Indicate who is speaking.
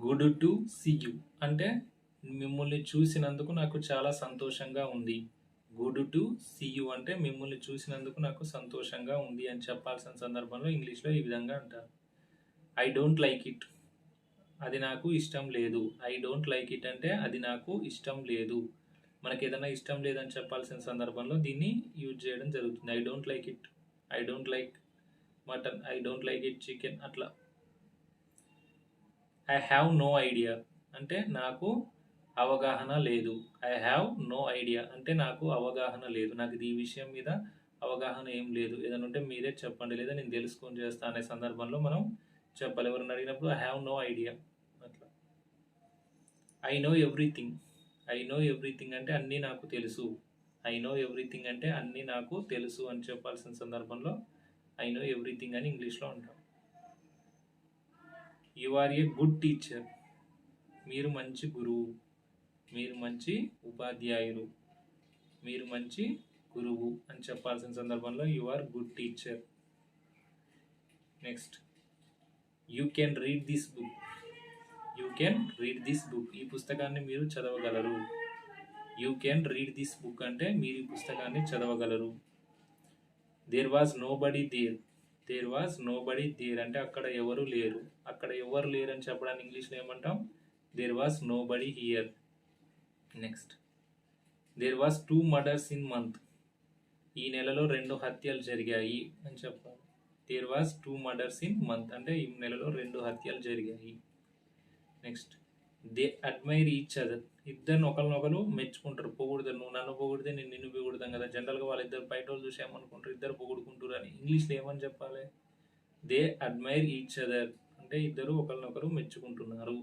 Speaker 1: Good to see you అంటే మిమ్మల్ని చూసినందుకు నాకు చాలా సంతోషంగా ఉంది. గుడ్ టు సీ యూ అంటే మిమ్మల్ని చూసినందుకు నాకు సంతోషంగా ఉంది అని చెప్పాల్సిన సందర్భంలో ఇంగ్లీష్లో ఈ విధంగా అంటారు. ఐ డోంట్ లైక్ ఇట్, అది నాకు ఇష్టం లేదు. ఐ డోంట్ లైక్ ఇట్ అంటే అది నాకు ఇష్టం లేదు. మనకి ఏదైనా ఇష్టం లేదని చెప్పాల్సిన సందర్భంలో దీన్ని యూజ్ చేయడం జరుగుతుంది. I don't like it, I don't like mutton, I don't like it chicken, అట్లా. ఐ హ్యావ్ నో ఐడియా అంటే నాకు అవగాహన లేదు. ఐ హ్యావ్ నో ఐడియా అంటే నాకు అవగాహన లేదు, నాకు ఈ విషయం మీద అవగాహన ఏం లేదు, ఏదైనా ఉంటే మీరే చెప్పండి లేదా నేను తెలుసుకొని చేస్తా అనే సందర్భంలో మనం చెప్పాలి. ఎవరైనా అడిగినప్పుడు ఐ హ్యావ్ నో ఐడియా అట్లా. I know everything, I know everything అంటే అన్నీ నాకు తెలుసు. ఐ నో ఎవ్రీథింగ్ అంటే అన్నీ నాకు తెలుసు అని చెప్పాల్సిన సందర్భంలో ఐ నో ఎవ్రీథింగ్ అని ఇంగ్లీష్లో అంటాం. You are a good teacher, మీరు మంచి గురువు, మీరు మంచి ఉపాధ్యాయులు, మీరు మంచి గురువు అని చెప్పాల్సిన సందర్భంలో you are good teacher. Next, you can read this book, you can read this book ఈ పుస్తకాన్ని మీరు చదవగలరు. You can read this book అంటే మీరు ఈ పుస్తకాన్ని చదవగలరు. There was nobody there, there was nobody there అంటే అక్కడ ఎవరు లేరు, అక్కడ ఎవరు లేరు అని చెప్పడానికి ఇంగ్లీష్లో ఏమంటాం? There was nobody here. Next, there was 2 murders in month, ఈ నెలలో 2 హత్యలు జరిగాయి అని చెప్పాలి. There was 2 murders in month అంటే ఈ నెలలో 2 హత్యలు జరిగాయి. Next, they admire each other, ఇద్దరిని ఒకరినొకరు మెచ్చుకుంటారు, పొగుడుతారు. నువ్వు నన్ను పొగిడితే నేను నిన్ను పొగుడుతాం కదా. జనరల్గా వాళ్ళిద్దరు బయట వాళ్ళు చూసి ఏమనుకుంటారు, ఇద్దరు పొగుడుకుంటారు అని. ఇంగ్లీష్లో ఏమని చెప్పాలి? దే అడ్మైర్ ఈచ్ అదర్ అంటే ఇద్దరు ఒకరినొకరు మెచ్చుకుంటున్నారు.